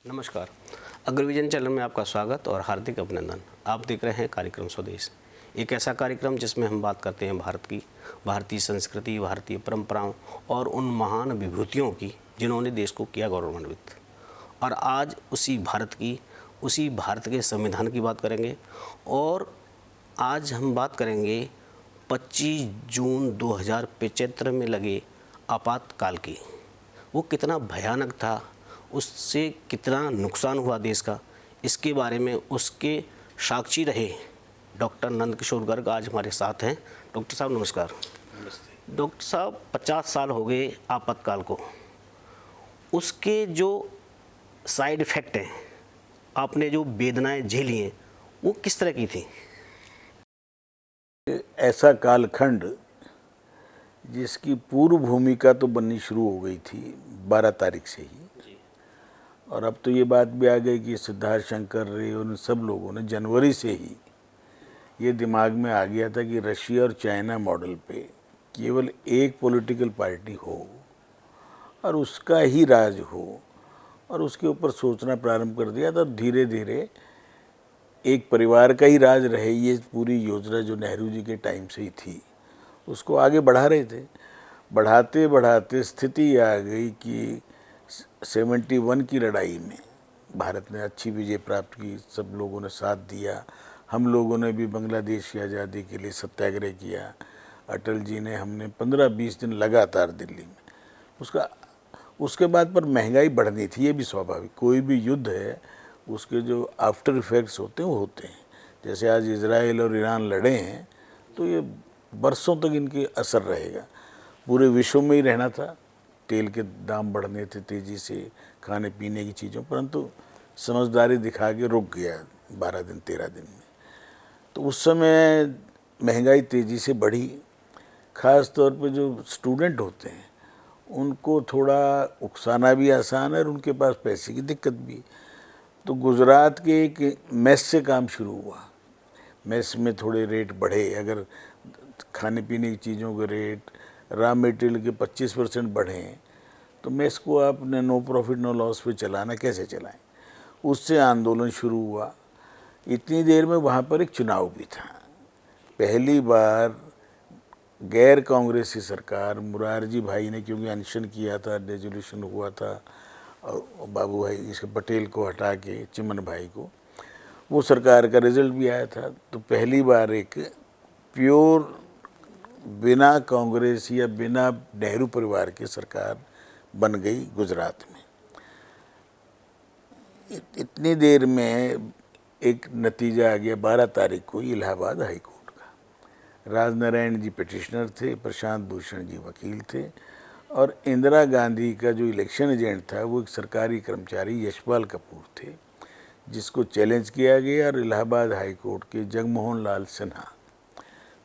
नमस्कार। अग्रविजन चैनल में आपका स्वागत और हार्दिक अभिनंदन। आप देख रहे हैं कार्यक्रम स्वदेश, एक ऐसा कार्यक्रम जिसमें हम बात करते हैं भारत की, भारतीय संस्कृति, भारतीय परंपराओं और उन महान विभूतियों की जिन्होंने देश को किया गौरवान्वित। और आज उसी भारत के संविधान की बात करेंगे। और आज हम बात करेंगे 25 जून 2075 में लगे आपातकाल की। वो कितना भयानक था, उससे कितना नुकसान हुआ देश का, इसके बारे में उसके साक्षी रहे डॉक्टर नंदकिशोर गर्ग आज हमारे साथ हैं। डॉक्टर साहब नमस्कार। नमस्ते। डॉक्टर साहब 50 साल हो गए आपातकाल को, उसके जो साइड इफ़ेक्ट हैं, आपने जो वेदनाएं झेली हैं, वो किस तरह की थी? ऐसा कालखंड जिसकी पूर्व भूमिका तो बननी शुरू हो गई थी 12 तारीख से ही, और अब तो ये बात भी आ गई कि सिद्धार्थ शंकर रे और उन सब लोगों ने जनवरी से ही ये दिमाग में आ गया था कि रशिया और चाइना मॉडल पे केवल एक पॉलिटिकल पार्टी हो और उसका ही राज हो, और उसके ऊपर सोचना प्रारंभ कर दिया था। धीरे धीरे एक परिवार का ही राज रहे, ये पूरी योजना जो नेहरू जी के टाइम से ही थी उसको आगे बढ़ा रहे थे। बढ़ाते बढ़ाते स्थिति आ गई कि 71 की लड़ाई में भारत ने अच्छी विजय प्राप्त की, सब लोगों ने साथ दिया। हम लोगों ने भी बांग्लादेश की आज़ादी के लिए सत्याग्रह किया, अटल जी ने, हमने 15-20 दिन लगातार दिल्ली में। उसके बाद पर महंगाई बढ़नी थी, ये भी स्वाभाविक। कोई भी युद्ध है उसके जो आफ्टर इफेक्ट्स होते हैं वो होते हैं। जैसे आज इजराइल और ईरान लड़े हैं तो ये बरसों तक इनके असर रहेगा। पूरे विश्व में ही रहना था, तेल के दाम बढ़ने थे तेज़ी से, खाने पीने की चीज़ों, परंतु समझदारी दिखा के रुक गया 12 दिन 13 दिन में। तो उस समय महंगाई तेज़ी से बढ़ी। ख़ास तौर पे जो स्टूडेंट होते हैं उनको थोड़ा उकसाना भी आसान है और उनके पास पैसे की दिक्कत भी। तो गुजरात के एक मेस से काम शुरू हुआ। मेस में थोड़े रेट बढ़े, अगर खाने पीने की चीज़ों के रेट, रॉ मटेरियल के 25% बढ़े तो मेस को आपने नो प्रॉफिट नो लॉस पे चलाना कैसे चलाएं। उससे आंदोलन शुरू हुआ। इतनी देर में वहाँ पर एक चुनाव भी था। पहली बार गैर कांग्रेसी सरकार, मुरारजी भाई ने क्योंकि अनशन किया था, रेजोल्यूशन हुआ था, और बाबू भाई इसके पटेल को हटा के चिमन भाई को, वो सरकार का रिजल्ट भी आया था। तो पहली बार एक प्योर बिना कांग्रेस या बिना नेहरू परिवार की सरकार बन गई गुजरात में। इतनी देर में एक नतीजा आ गया 12 तारीख को इलाहाबाद हाई कोर्ट का। राजनारायण जी पिटिशनर थे, प्रशांत भूषण जी वकील थे, और इंदिरा गांधी का जो इलेक्शन एजेंट था वो एक सरकारी कर्मचारी यशपाल कपूर थे, जिसको चैलेंज किया गया। और इलाहाबाद हाई कोर्ट के जगमोहन लाल सिन्हा,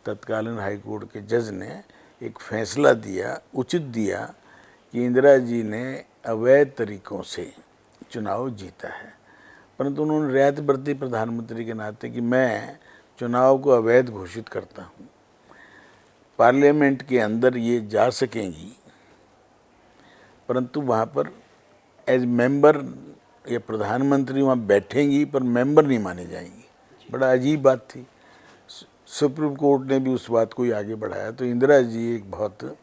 तत्कालीन हाई कोर्ट के जज ने एक फैसला दिया, उचित दिया, कि इंदिरा जी ने अवैध तरीक़ों से चुनाव जीता है। परंतु उन्होंने रियायत बरती प्रधानमंत्री के नाते कि मैं चुनाव को अवैध घोषित करता हूँ। पार्लियामेंट के अंदर ये जा सकेंगी, परंतु वहाँ पर एज मेंबर या प्रधानमंत्री वहाँ बैठेंगी पर मेंबर नहीं माने जाएंगी। बड़ा अजीब बात थी। सुप्रीम कोर्ट ने भी उस बात को ही आगे बढ़ाया। तो इंदिरा जी एक बहुत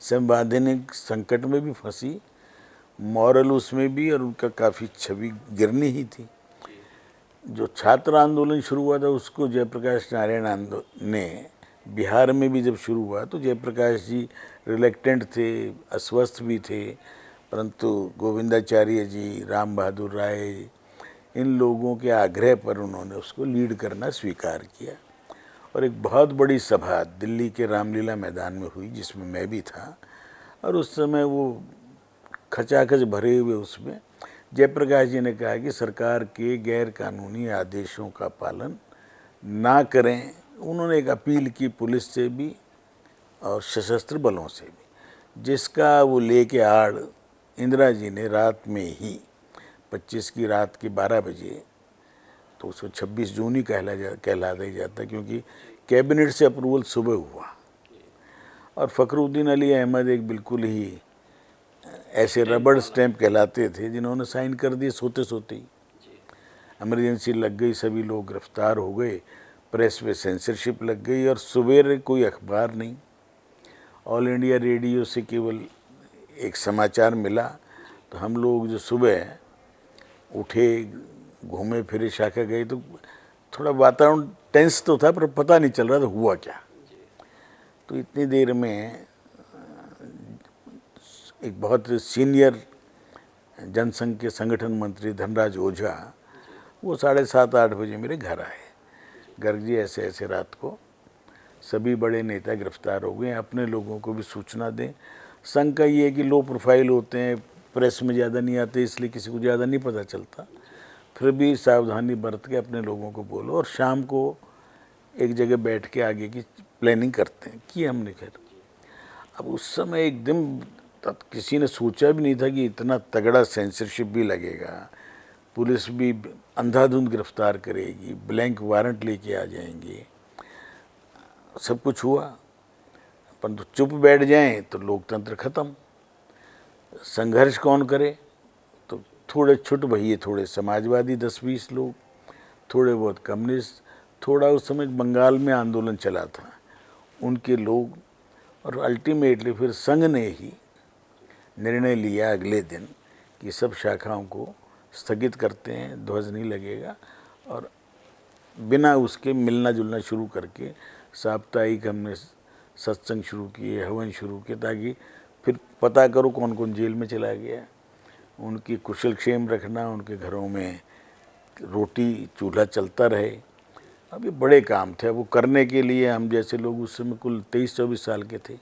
संवैधानिक संकट में भी फंसी, मॉरल उसमें भी, और उनका काफ़ी छवि गिरनी ही थी। जो छात्र आंदोलन शुरू हुआ था उसको जयप्रकाश नारायण ने, बिहार में भी जब शुरू हुआ तो जयप्रकाश जी रिलेक्टेंट थे, अस्वस्थ भी थे, परंतु गोविंदाचार्य जी, राम बहादुर राय, इन लोगों के आग्रह पर उन्होंने उसको लीड करना स्वीकार किया। और एक बहुत बड़ी सभा दिल्ली के रामलीला मैदान में हुई जिसमें मैं भी था, और उस समय वो खचाखच भरे हुए उसमें जयप्रकाश जी ने कहा कि सरकार के गैर कानूनी आदेशों का पालन ना करें। उन्होंने एक अपील की पुलिस से भी और सशस्त्र बलों से भी, जिसका वो लेके आड़ इंदिरा जी ने रात में ही 25 की रात के 12 बजे, तो उसको 26 जून ही कहलाता ही जाता, क्योंकि कैबिनेट से अप्रूवल सुबह हुआ। और फ़खरुद्दीन अली अहमद एक बिल्कुल ही ऐसे रबड़ स्टैंप कहलाते थे जिन्होंने साइन कर दिए सोते सोते ही। इमरजेंसी लग गई, सभी लोग गिरफ्तार हो गए, प्रेस पे सेंसरशिप लग गई और सवेरे कोई अखबार नहीं। ऑल इंडिया रेडियो से केवल एक समाचार मिला तो हम लोग जो सुबह उठे, घूमे फिरे, शाखा गए तो थोड़ा वातावरण टेंस तो था पर पता नहीं चल रहा था हुआ क्या। तो इतनी देर में एक बहुत सीनियर जनसंघ के संगठन मंत्री धनराज ओझा वो 7:30-8 बजे मेरे घर आए। गर्ग जी ऐसे ऐसे रात को सभी बड़े नेता गिरफ्तार हो गए, अपने लोगों को भी सूचना दें। संघ का ये है कि लो प्रोफाइल होते हैं, प्रेस में ज़्यादा नहीं आते, इसलिए किसी को ज़्यादा नहीं पता चलता। फिर भी सावधानी बरत के अपने लोगों को बोलो और शाम को एक जगह बैठ के आगे की प्लानिंग करते हैं कि हमने खैर। अब उस समय एकदम तब किसी ने सोचा भी नहीं था कि इतना तगड़ा सेंसरशिप भी लगेगा, पुलिस भी अंधाधुंध गिरफ्तार करेगी, ब्लैंक वारंट लेके आ जाएंगे। सब कुछ हुआ, पर तो चुप बैठ जाएं तो लोकतंत्र खत्म। संघर्ष कौन करे? तो थोड़े छुट भइए, थोड़े समाजवादी 10-20 लोग, थोड़े बहुत कम्युनिस्ट, थोड़ा उस समय बंगाल में आंदोलन चला था उनके लोग, और अल्टीमेटली फिर संघ ने ही निर्णय लिया अगले दिन कि सब शाखाओं को स्थगित करते हैं, ध्वज नहीं लगेगा, और बिना उसके मिलना जुलना शुरू करके साप्ताहिक हमने सत्संग शुरू किए, हवन शुरू किए, ताकि फिर पता करो कौन कौन जेल में चला गया, उनकी कुशल क्षेम रखना, उनके घरों में रोटी चूल्हा चलता रहे। अब ये बड़े काम थे, वो करने के लिए हम जैसे लोग उस समय कुल 23-24 साल के थे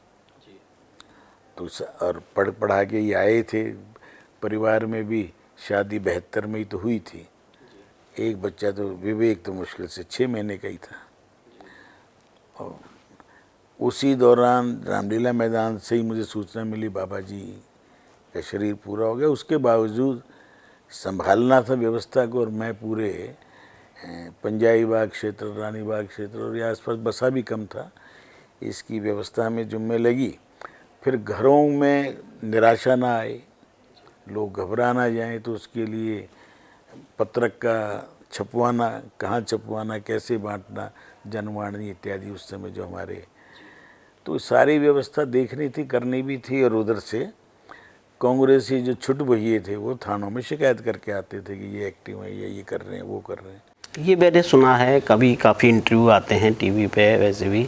तो और पढ़ा के ही आए थे। परिवार में भी शादी 72 में ही तो हुई थी, एक बच्चा तो विवेक तो मुश्किल से 6 महीने का ही था। और उसी दौरान रामलीला मैदान से ही मुझे सूचना मिली बाबा जी का शरीर पूरा हो गया। उसके बावजूद संभालना था व्यवस्था को, और मैं पूरे पंजाबी बाग क्षेत्र, रानी बाग क्षेत्र और ये आसपास बसा भी कम था, इसकी व्यवस्था में जुम्मे लगी। फिर घरों में निराशा ना आए, लोग घबरा ना जाएं, तो उसके लिए पत्रक का छपवाना, कहाँ छपवाना, कैसे बांटना, जनवाणी इत्यादि उस समय जो हमारे, तो सारी व्यवस्था देखनी थी, करनी भी थी। और उधर से कांग्रेसी जो छुट भइए थे वो थानों में शिकायत करके आते थे कि ये एक्टिव है, ये कर रहे हैं, वो कर रहे हैं। ये मैंने सुना है, कभी काफ़ी इंटरव्यू आते हैं टीवी पे वैसे भी,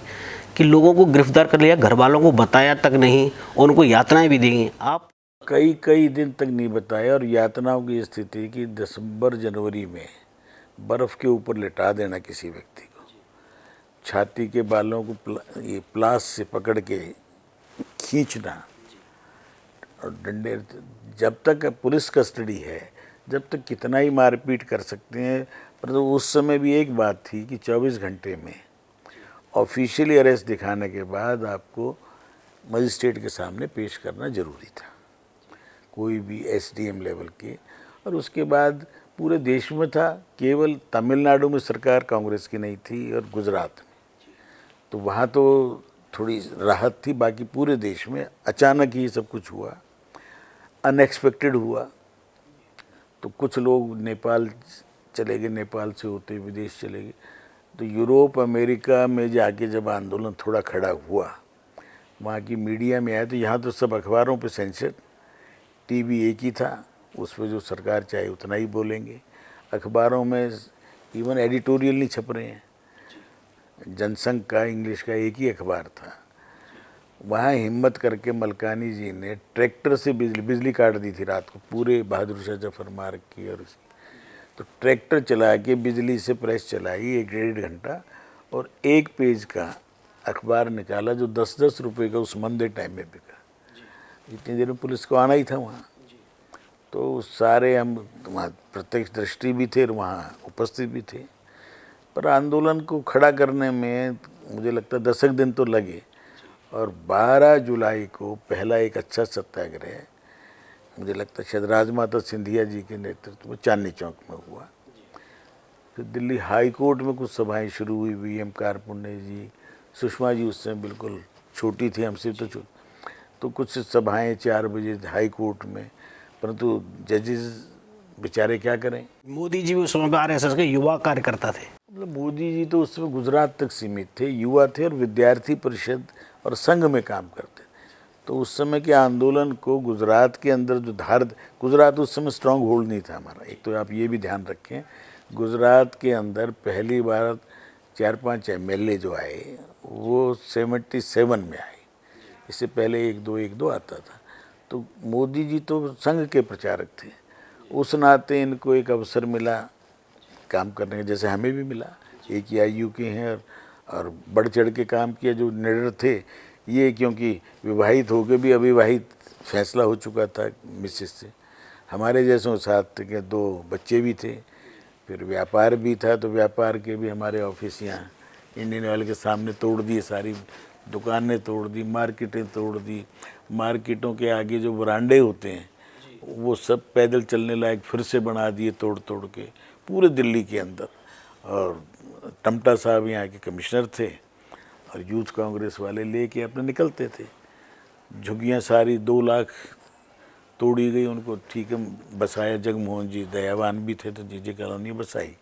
कि लोगों को गिरफ्तार कर लिया, घर वालों को बताया तक नहीं, और उनको यातनाएं भी दी। आप कई दिन तक नहीं बताया, और यातनाओं की स्थिति कि दिसंबर जनवरी में बर्फ़ के ऊपर लिटा देना किसी व्यक्ति को, छाती के बालों को ये प्लास से पकड़ के खींचना, और डंडे, जब तक पुलिस कस्टडी है जब तक कितना ही मारपीट कर सकते हैं। पर तो उस समय भी एक बात थी कि 24 घंटे में ऑफिशियली अरेस्ट दिखाने के बाद आपको मजिस्ट्रेट के सामने पेश करना ज़रूरी था, कोई भी एसडीएम लेवल के। और उसके बाद पूरे देश में था, केवल तमिलनाडु में सरकार कांग्रेस की नहीं थी और गुजरात में, तो वहाँ तो थोड़ी राहत थी। बाकी पूरे देश में अचानक ही सब कुछ हुआ, अनएक्सपेक्टेड हुआ। तो कुछ लोग नेपाल चले गए, नेपाल से होते विदेश चले गए। तो यूरोप अमेरिका में जाके जब आंदोलन थोड़ा खड़ा हुआ, वहाँ की मीडिया में आया, तो यहाँ तो सब अखबारों पे सेंसर, टीवी एक ही था, उस पर जो सरकार चाहे उतना ही बोलेंगे। अखबारों में इवन एडिटोरियल नहीं छप रहे हैं। जनसंघ का इंग्लिश का एक ही अखबार था। वहाँ हिम्मत करके मलकानी जी ने ट्रैक्टर से बिजली काट दी थी रात को, पूरे बहादुर शाह जफर मार्ग की, और उसकी तो ट्रैक्टर चला के बिजली से प्रेस चलाई 1-1.5 घंटा, और एक पेज का अखबार निकाला जो 10-10 रुपये का उस मंदे टाइम में बिका। इतनी देर में पुलिस को आना ही था वहाँ, तो सारे हम वहाँ प्रत्यक्ष दृष्टि भी थे और वहाँ उपस्थित भी थे। पर आंदोलन को खड़ा करने में मुझे लगता है 10 दिन तो लगे, और 12 जुलाई को पहला एक अच्छा सत्याग्रह, मुझे लगता है शायद राजमाता सिंधिया जी के नेतृत्व में चांदनी चौक में हुआ। फिर दिल्ली हाई कोर्ट में कुछ सभाएं शुरू हुई, वीएम कारपुंडे जी, सुषमा जी उस समय बिल्कुल छोटी थी हमसे तो तो कुछ सभाएं 4 बजे हाई कोर्ट में, परंतु जजेस बेचारे क्या करें। मोदी जी भी उस समय आरएसएस के युवा कार्यकर्ता थे। मतलब मोदी जी तो उस समय गुजरात तक सीमित थे, युवा थे और विद्यार्थी परिषद और संघ में काम करते। तो उस समय के आंदोलन को गुजरात के अंदर जो धार, गुजरात उस समय स्ट्रांग होल्ड नहीं था हमारा। एक तो आप ये भी ध्यान रखें, गुजरात के अंदर पहली बार 4-5 एमएलए जो आए वो 77 में आए, इससे पहले 1-2 आता था। तो मोदी जी तो संघ के प्रचारक थे, उस नाते इनको एक अवसर मिला काम करने का, जैसे हमें भी मिला। एक ही आयु के हैं और बढ़ चढ़ के काम किया। जो निडर थे ये, क्योंकि विवाहित होकर भी अविवाहित फैसला हो चुका था मिसेस से। हमारे जैसों साथ के 2 बच्चे भी थे, फिर व्यापार भी था, तो व्यापार के भी हमारे ऑफिस यहाँ इंडियन ऑयल के सामने तोड़ दिए, सारी दुकानें तोड़ दी, मार्केटें तोड़ दी। मार्केटों के आगे जो बरांडे होते हैं वो सब पैदल चलने लायक फिर से बना दिए तोड़ तोड़ के पूरे दिल्ली के अंदर। और टमटा साहब यहाँ के कमिश्नर थे और यूथ कांग्रेस वाले लेके अपने निकलते थे। झुग्गियाँ सारी 2 लाख तोड़ी गई, उनको ठीक है बसाया। जगमोहन जी दयावान भी थे तो जीजे कॉलोनी बसाई,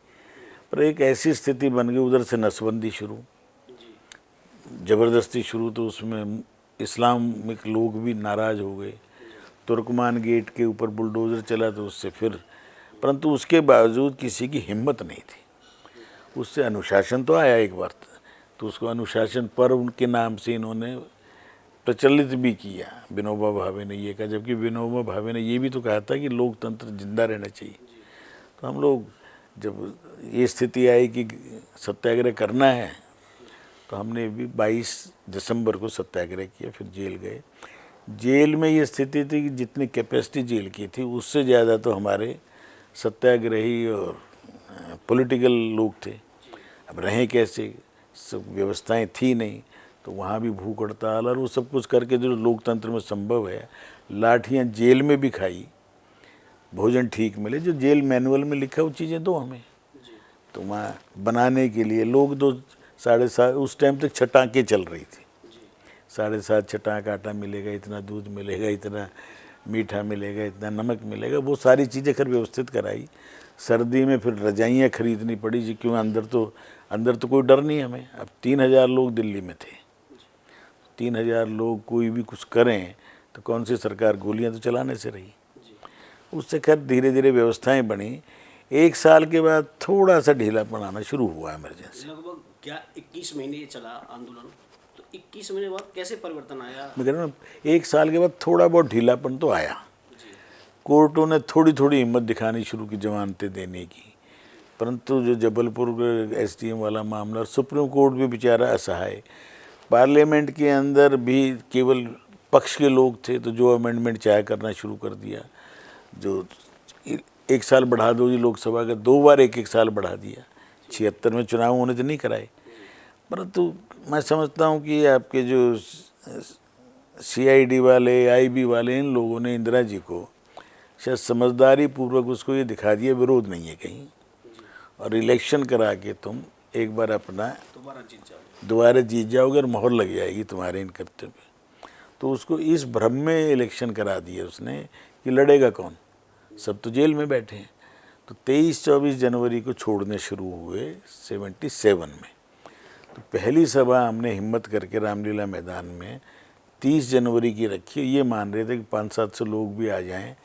पर एक ऐसी स्थिति बन गई उधर से नसबंदी शुरू, ज़बरदस्ती शुरू। तो उसमें इस्लामिक लोग भी नाराज़ हो गए। तुर्कमान गेट के ऊपर बुलडोज़र चला तो उससे फिर, परंतु उसके बावजूद किसी की हिम्मत नहीं थी। उससे अनुशासन तो आया एक बार, तो उसको अनुशासन पर्व के नाम से इन्होंने प्रचलित भी किया। विनोबा भावे ने ये कहा, जबकि विनोबा भावे ने ये भी तो कहा था कि लोकतंत्र जिंदा रहना चाहिए। तो हम लोग जब ये स्थिति आई कि सत्याग्रह करना है, तो हमने भी 22 दिसंबर को सत्याग्रह किया, फिर जेल गए। जेल में ये स्थिति थी कि जितनी कैपेसिटी जेल की थी उससे ज़्यादा तो हमारे सत्याग्रही और पॉलिटिकल लोग थे। अब रहें कैसे, सब व्यवस्थाएं थी नहीं, तो वहाँ भी भूख हड़ताल और वो सब कुछ करके जो लोकतंत्र में संभव है। लाठियाँ जेल में भी खाई, भोजन ठीक मिले, जो जेल मैनुअल में लिखा वो चीज़ें दो हमें। तो वहाँ बनाने के लिए लोग 7.5 उस टाइम तक छटाकें चल रही थी। 7.5 छटाक आटा मिलेगा, इतना दूध मिलेगा, इतना मीठा मिलेगा, इतना नमक मिलेगा, वो सारी चीज़ें खैर व्यवस्थित कराई। सर्दी में फिर रजाइयाँ खरीदनी पड़ी जी, क्यों अंदर तो कोई डर नहीं हमें। अब 3000 लोग दिल्ली में थे, 3000 लोग कोई भी कुछ करें तो कौन सी सरकार गोलियां तो चलाने से रही। उससे खैर धीरे धीरे व्यवस्थाएं बनी। 1 साल के बाद थोड़ा सा ढीलापन आना शुरू हुआ इमरजेंसी। लगभग क्या 21 महीने चला आंदोलन, तो 21 महीने बाद कैसे परिवर्तन आया? मैं कह रहा हूँ 1 साल के बाद थोड़ा बहुत ढीलापन तो आया। कोर्टों ने थोड़ी थोड़ी हिम्मत दिखानी शुरू की जमानतें देने की, परंतु जो जबलपुर एसडीएम वाला मामला, सुप्रीम कोर्ट भी बेचारा असहाय। पार्लियामेंट के अंदर भी केवल पक्ष के लोग थे, तो जो अमेंडमेंट चाहे करना शुरू कर दिया। जो 1 साल बढ़ा दो जी लोकसभा का, 2 बार 1-1 साल बढ़ा दिया। 76 में चुनाव होने तो नहीं कराए। परंतु मैं समझता हूँ कि आपके जो CID वाले, IB वाले, इन लोगों ने इंदिरा जी को शायद समझदारी पूर्वक उसको ये दिखा दिया विरोध नहीं है कहीं, और इलेक्शन करा के तुम एक बार अपना दोबारा जीत जाओगे और मोहर लग जाएगी तुम्हारे इन कर्तव्य पे। तो उसको इस भ्रम में इलेक्शन करा दिया उसने कि लड़ेगा कौन, सब तो जेल में बैठे हैं। तो 23-24 जनवरी को छोड़ने शुरू हुए 77 में। तो पहली सभा हमने हिम्मत करके रामलीला मैदान में 30 जनवरी की रखी। ये मान रहे थे कि 500-700 लोग भी आ जाएं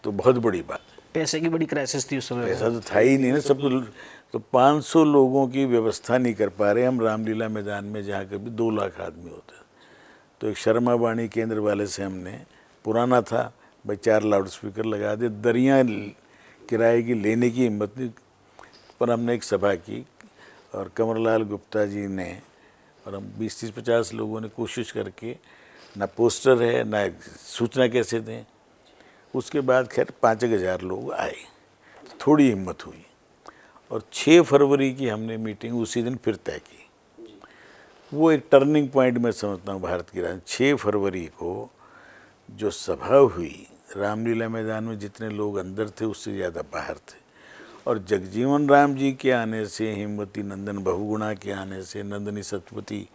तो बहुत बड़ी बात। पैसे की बड़ी क्राइसिस थी उस समय। पैसा तो था ही नहीं ना, सब तो 500 लोगों की व्यवस्था नहीं कर पा रहे हम रामलीला मैदान में, जहाँ कभी 2 लाख आदमी होते। तो एक शर्मा वाणी केंद्र वाले से हमने, पुराना था भाई, 4 लाउड स्पीकर लगा दे, दरियाँ किराए की लेने की हिम्मत नहीं, पर हमने एक सभा की और कंवरलाल गुप्ता जी ने और हम 20-30-50 लोगों ने कोशिश करके, ना पोस्टर है ना सूचना कैसे दें। उसके बाद खैर 5-1 हज़ार लोग आए, थोड़ी हिम्मत हुई। और 6 फरवरी की हमने मीटिंग उसी दिन फिर तय की। वो एक टर्निंग पॉइंट मैं समझता हूँ भारत की राजनीति। 6 फरवरी को जो सभा हुई रामलीला मैदान में, जितने लोग अंदर थे उससे ज़्यादा बाहर थे। और जगजीवन राम जी के आने से, हेमवती नंदन बहुगुणा के आने से, नंदिनी सतपथी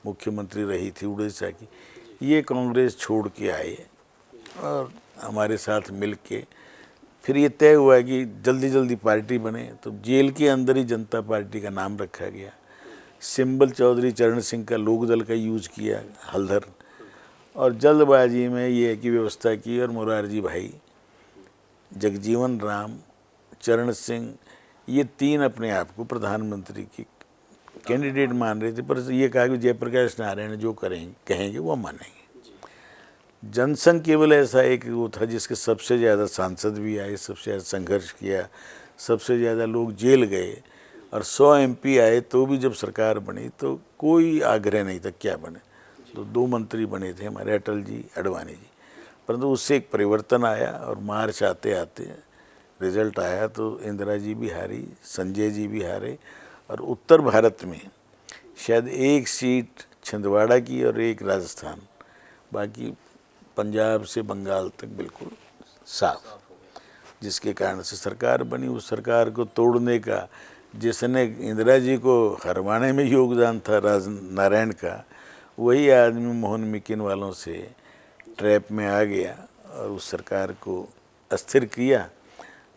मुख्यमंत्री रही थी उड़ीसा की, ये कांग्रेस छोड़ के आए और हमारे साथ मिल के फिर ये तय हुआ कि जल्दी जल्दी पार्टी बने, तो जेल के अंदर ही जनता पार्टी का नाम रखा गया। सिंबल चौधरी चरण सिंह का लोकदल का यूज किया, हलधर, और जल्दबाजी में ये की व्यवस्था की और मुरारजी भाई, जगजीवन राम, चरण सिंह, ये तीन अपने आप को प्रधानमंत्री की कैंडिडेट मान रहे थे, पर ये कहा कि जयप्रकाश नारायण जो कहेंगे वो मानेंगे। जनसंघ केवल ऐसा एक वो था जिसके सबसे ज़्यादा सांसद भी आए, सबसे ज़्यादा संघर्ष किया, सबसे ज़्यादा लोग जेल गए, और 100 MP आए तो भी जब सरकार बनी तो कोई आग्रह नहीं था क्या बने। तो 2 मंत्री बने थे हमारे, अटल जी, अडवाणी जी, परंतु उससे एक परिवर्तन आया और मार्च आते आते रिजल्ट आया तो इंदिरा जी भी हारी, संजय जी भी हारे, और उत्तर भारत में शायद 1 सीट छिंदवाड़ा की और 1 राजस्थान, बाकी पंजाब से बंगाल तक बिल्कुल साफ, जिसके कारण से सरकार बनी। उस सरकार को तोड़ने का, जिसने इंदिरा जी को हरवाने में योगदान था नारायण का, वही आदमी मोहन मिकिन वालों से ट्रैप में आ गया और उस सरकार को अस्थिर किया।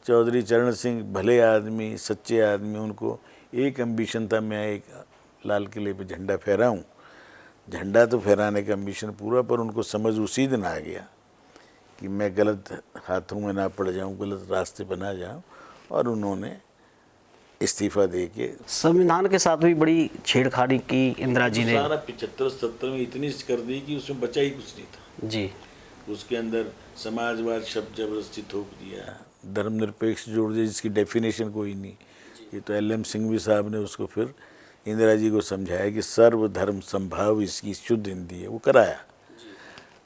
चौधरी चरण सिंह भले आदमी, सच्चे आदमी, उनको एक एम्बिशन था, मैं एक लाल किले पे झंडा फहराऊं। झंडा तो फहराने का एम्बिशन पूरा, पर उनको समझ उसी दिन आ गया कि मैं गलत हाथों में ना पड़ जाऊं, गलत रास्ते पर ना जाऊं, और उन्होंने इस्तीफा दे के संविधान के साथ भी बड़ी छेड़खानी की इंदिरा जी ने। सारा 75-70 में इतनी कर दी कि उसमें बचा ही कुछ नहीं था जी। उसके अंदर समाजवाद शब्द जबरदस्ती थोप दिया, धर्मनिरपेक्ष जोड़ दिया जिसकी डेफिनेशन कोई नहीं। ये तो LM सिंघवी साहब ने उसको फिर इंदिरा जी को समझाया कि सर्वधर्म संभाव इसकी शुद्ध हिंदी है, वो कराया।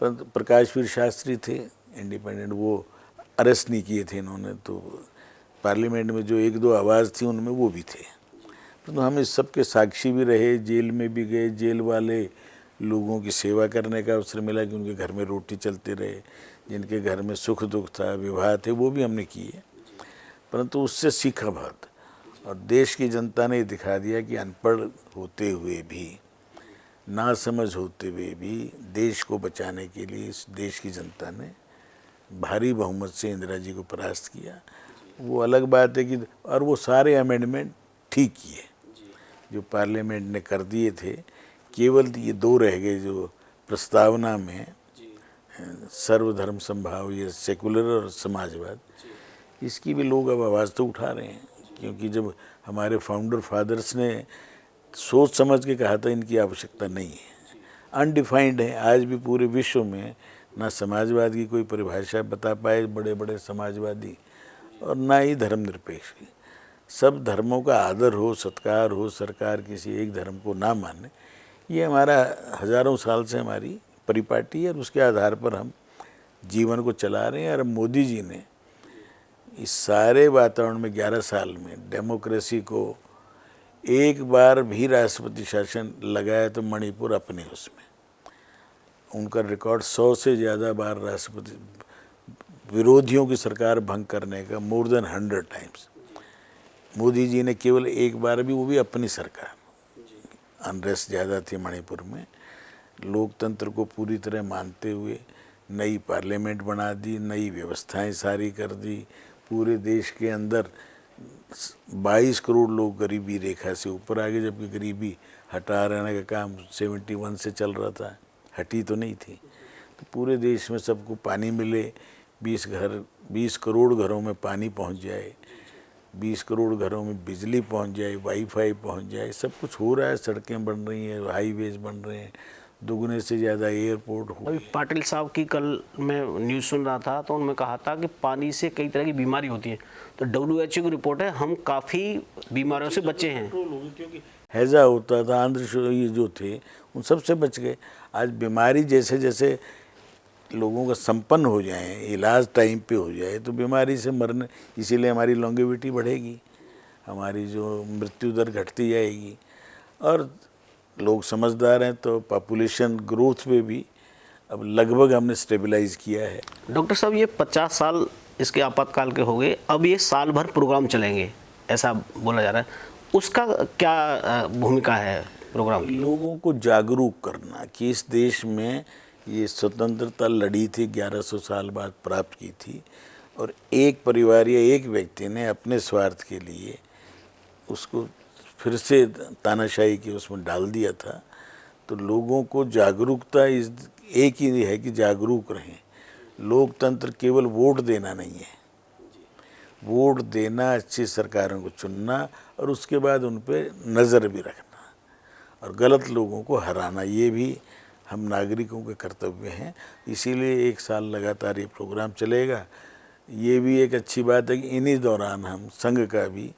परंतु प्रकाश वीर शास्त्री थे इंडिपेंडेंट, वो अरेस्ट नहीं किए थे इन्होंने, तो पार्लियामेंट में जो 1-2 आवाज़ थी उनमें वो भी थे। परंतु हम इस सब के साक्षी भी रहे, जेल में भी गए, जेल वाले लोगों की सेवा करने का अवसर मिला कि उनके घर में रोटी चलते रहे, जिनके घर में सुख दुख था, विवाह थे, वो भी हमने किए। परंतु उससे सीखा बहुत, और देश की जनता ने दिखा दिया कि अनपढ़ होते हुए भी, ना समझ होते हुए भी, देश को बचाने के लिए इस देश की जनता ने भारी बहुमत से इंदिरा जी को परास्त किया। वो अलग बात है कि, और वो सारे अमेंडमेंट ठीक किए जो पार्लियामेंट ने कर दिए थे। केवल ये 2 रह गए जो प्रस्तावना में, सर्वधर्म संभाव, ये सेकुलर और समाजवाद, इसकी भी लोग अब आवाज़ तो उठा रहे हैं, क्योंकि जब हमारे फाउंडर फादर्स ने सोच समझ के कहा था इनकी आवश्यकता नहीं है, अनडिफाइंड है। आज भी पूरे विश्व में ना समाजवाद की कोई परिभाषा बता पाए बड़े बड़े समाजवादी, और ना ही धर्मनिरपेक्ष की। सब धर्मों का आदर हो, सत्कार हो, सरकार किसी एक धर्म को ना माने, ये हमारा हज़ारों साल से हमारी परिपाटी है, और उसके आधार पर हम जीवन को चला रहे हैं। और मोदी जी ने इस सारे वातावरण में 11 साल में डेमोक्रेसी को एक बार भी राष्ट्रपति शासन लगाया तो मणिपुर अपने उसमें, उनका रिकॉर्ड 100 से ज़्यादा बार राष्ट्रपति विरोधियों की सरकार भंग करने का, more than 100 times. Modi ji ने केवल एक बार भी, वो भी अपनी सरकार, अनरेस्ट ज़्यादा थी मणिपुर में, लोकतंत्र को पूरी तरह मानते हुए नई पार्लियामेंट बना दी, नई व्यवस्थाएं सारी कर दी। पूरे देश के अंदर 22 करोड़ लोग गरीबी रेखा से ऊपर आ गए, जबकि गरीबी हटा रहने का काम 71 से चल रहा था, हटी तो नहीं थी। तो पूरे देश में सबको पानी मिले, 20 करोड़ घरों में पानी पहुंच जाए, 20 करोड़ घरों में बिजली पहुंच जाए, वाईफाई पहुंच जाए, सब कुछ हो रहा है। सड़कें बन रही हैं, हाईवेज बन रहे हैं, दुगने से ज़्यादा एयरपोर्ट हो। अभी पाटिल साहब की कल मैं न्यूज़ सुन रहा था तो उन्होंने कहा था कि पानी से कई तरह की बीमारी होती है, तो WHO की रिपोर्ट है हम काफ़ी बीमारियों से बचे हैं। क्योंकि हैजा होता था, आंध्र ये जो थे उन सब से बच गए। आज बीमारी जैसे जैसे लोगों का संपन्न हो जाए, इलाज टाइम पे हो जाए, तो बीमारी से मरने, इसीलिए हमारी लॉन्गेविटी बढ़ेगी, हमारी जो मृत्यु दर घटती जाएगी। और लोग समझदार हैं तो पॉपुलेशन ग्रोथ पे भी अब लगभग हमने स्टेबलाइज किया है। डॉक्टर साहब ये 50 साल इसके आपातकाल के हो गए, अब ये साल भर प्रोग्राम चलेंगे ऐसा बोला जा रहा है, उसका क्या भूमिका है प्रोग्राम की? लोगों को जागरूक करना कि इस देश में ये स्वतंत्रता लड़ी थी, 1100 साल बाद प्राप्त की थी, और एक परिवार या एक व्यक्ति ने अपने स्वार्थ के लिए उसको फिर से तानाशाही के उसमें डाल दिया था। तो लोगों को जागरूकता इस एक ही है कि जागरूक रहें। लोकतंत्र केवल वोट देना नहीं है, वोट देना, अच्छी सरकारों को चुनना और उसके बाद उन पर नज़र भी रखना और गलत लोगों को हराना, ये भी हम नागरिकों के कर्तव्य हैं। इसीलिए 1 साल लगातार ये प्रोग्राम चलेगा। ये भी एक अच्छी बात है कि इन्हीं दौरान हम संघ का भी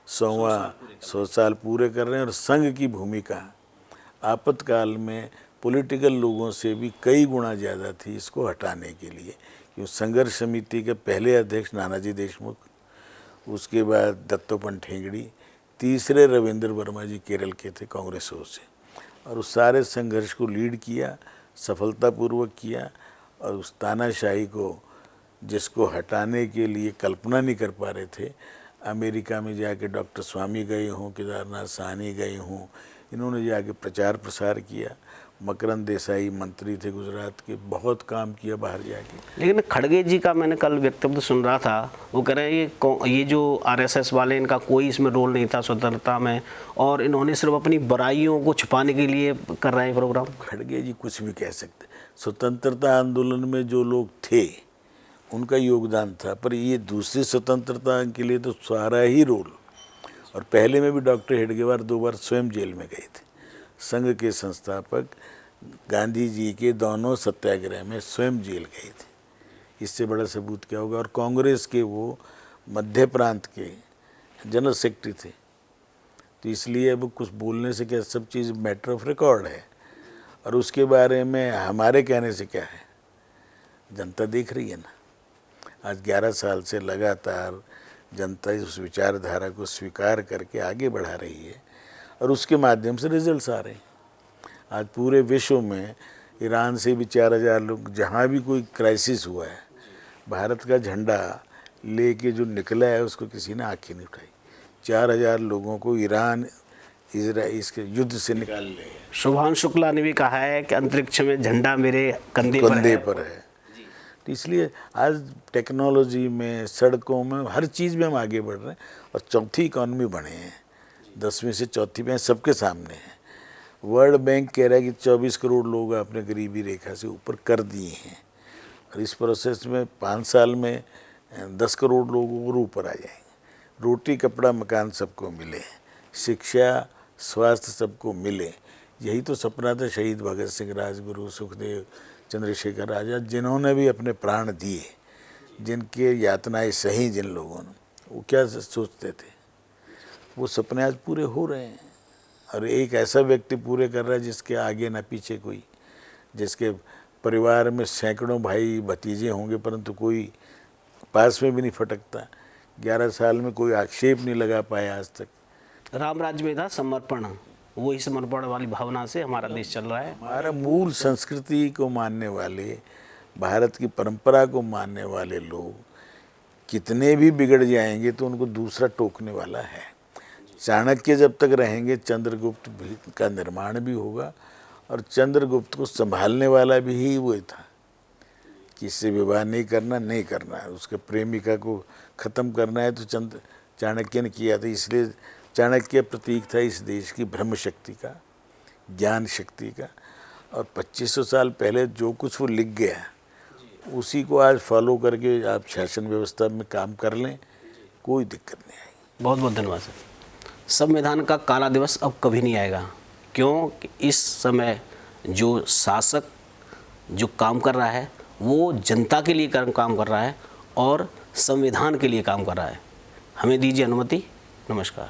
100 साल पूरे कर रहे हैं। और संघ की भूमिका आपातकाल में पॉलिटिकल लोगों से भी कई गुना ज़्यादा थी इसको हटाने के लिए। क्योंकि संघर्ष समिति के पहले अध्यक्ष नानाजी देशमुख, उसके बाद दत्तोपंत ठेंगड़ी, तीसरे रविंद्र वर्मा जी केरल के थे कांग्रेस से, और उस सारे संघर्ष को लीड किया, सफलतापूर्वक किया। और उस तानाशाही को जिसको हटाने के लिए कल्पना नहीं कर पा रहे थे, अमेरिका में जाके डॉक्टर स्वामी गए हों, केदारनाथ साहनी गए हों, इन्होंने जाके प्रचार प्रसार किया। मकरंद देसाई मंत्री थे गुजरात के, बहुत काम किया बाहर जाके। लेकिन खड़गे जी का मैंने कल वक्तव्य सुन रहा था, वो कह रहे हैं ये जो आरएसएस वाले, इनका कोई इसमें रोल नहीं था स्वतंत्रता में, और इन्होंने सिर्फ अपनी बुराइयों को छुपाने के लिए कर रहे हैं प्रोग्राम। खड़गे जी कुछ भी कह सकते, स्वतंत्रता आंदोलन में जो लोग थे उनका योगदान था, पर ये दूसरी स्वतंत्रता के लिए तो सारा ही रोल। और पहले में भी डॉक्टर हेडगेवार 2 बार स्वयं जेल में गए थे। संघ के संस्थापक गांधी जी के दोनों सत्याग्रह में स्वयं जेल गए थे। इससे बड़ा सबूत क्या होगा। और कांग्रेस के वो मध्य प्रांत के जनरल सेक्रेटरी थे, तो इसलिए अब कुछ बोलने से क्या, सब चीज़ मैटर ऑफ रिकॉर्ड है। और उसके बारे में हमारे कहने से क्या है, जनता देख रही है ना। आज 11 साल से लगातार जनता उस विचारधारा को स्वीकार करके आगे बढ़ा रही है और उसके माध्यम से रिजल्ट्स आ रहे हैं। आज पूरे विश्व में ईरान से भी 4000 लोग, जहाँ भी कोई क्राइसिस हुआ है, भारत का झंडा लेके जो निकला है उसको किसी ने आँखें नहीं उठाई। 4000 लोगों को ईरान इजराइल इसके युद्ध से निकाल ले। शुभांशु शुक्ला ने भी कहा है कि अंतरिक्ष में झंडा मेरे कंधे पर है। तो इसलिए आज टेक्नोलॉजी में, सड़कों में, हर चीज़ में हम आगे बढ़ रहे हैं और चौथी इकॉनमी बने हैं। 10वीं से चौथी में सबके सामने है। वर्ल्ड बैंक कह रहा है कि 24 करोड़ लोग आपने गरीबी रेखा से ऊपर कर दिए हैं और इस प्रोसेस में 5 साल में 10 करोड़ लोग और ऊपर आ जाएंगे। रोटी कपड़ा मकान सबको मिले, शिक्षा स्वास्थ्य सबको मिले, यही तो सपना था शहीद भगत सिंह, राजगुरु, सुखदेव, चंद्रशेखर आज़ाद, जिन्होंने भी अपने प्राण दिए, जिनके यातनाएं सही जिन लोगों ने, वो क्या सोचते थे, वो सपने आज पूरे हो रहे हैं। और एक ऐसा व्यक्ति पूरे कर रहा है जिसके आगे ना पीछे कोई, जिसके परिवार में सैकड़ों भाई भतीजे होंगे परंतु कोई पास में भी नहीं फटकता। 11 साल में कोई आक्षेप नहीं लगा पाया आज तक। राम राज्य में था समर्पण, वही समर्पण वाली भावना से हमारा देश चल रहा है। हमारा मूल संस्कृति को मानने वाले, भारत की परंपरा को मानने वाले लोग कितने भी बिगड़ जाएंगे तो उनको दूसरा टोकने वाला है। चाणक्य जब तक रहेंगे चंद्रगुप्त का निर्माण भी होगा और चंद्रगुप्त को संभालने वाला भी ही वो था कि इससे विवाह नहीं करना, नहीं करना है, उसके प्रेमिका को ख़त्म करना है, तो चाणक्य ने किया था। इसलिए चाणक्य प्रतीक था इस देश की ब्रह्म शक्ति का, ज्ञान शक्ति का। और 2500 साल पहले जो कुछ वो लिख गया उसी को आज फॉलो करके आप शासन व्यवस्था में काम कर लें, कोई दिक्कत नहीं आएगी। बहुत बहुत धन्यवाद सर। संविधान का काला दिवस अब कभी नहीं आएगा, क्योंकि इस समय जो शासक जो काम कर रहा है वो जनता के लिए काम कर रहा है और संविधान के लिए काम कर रहा है। हमें दीजिए अनुमति। नमस्कार।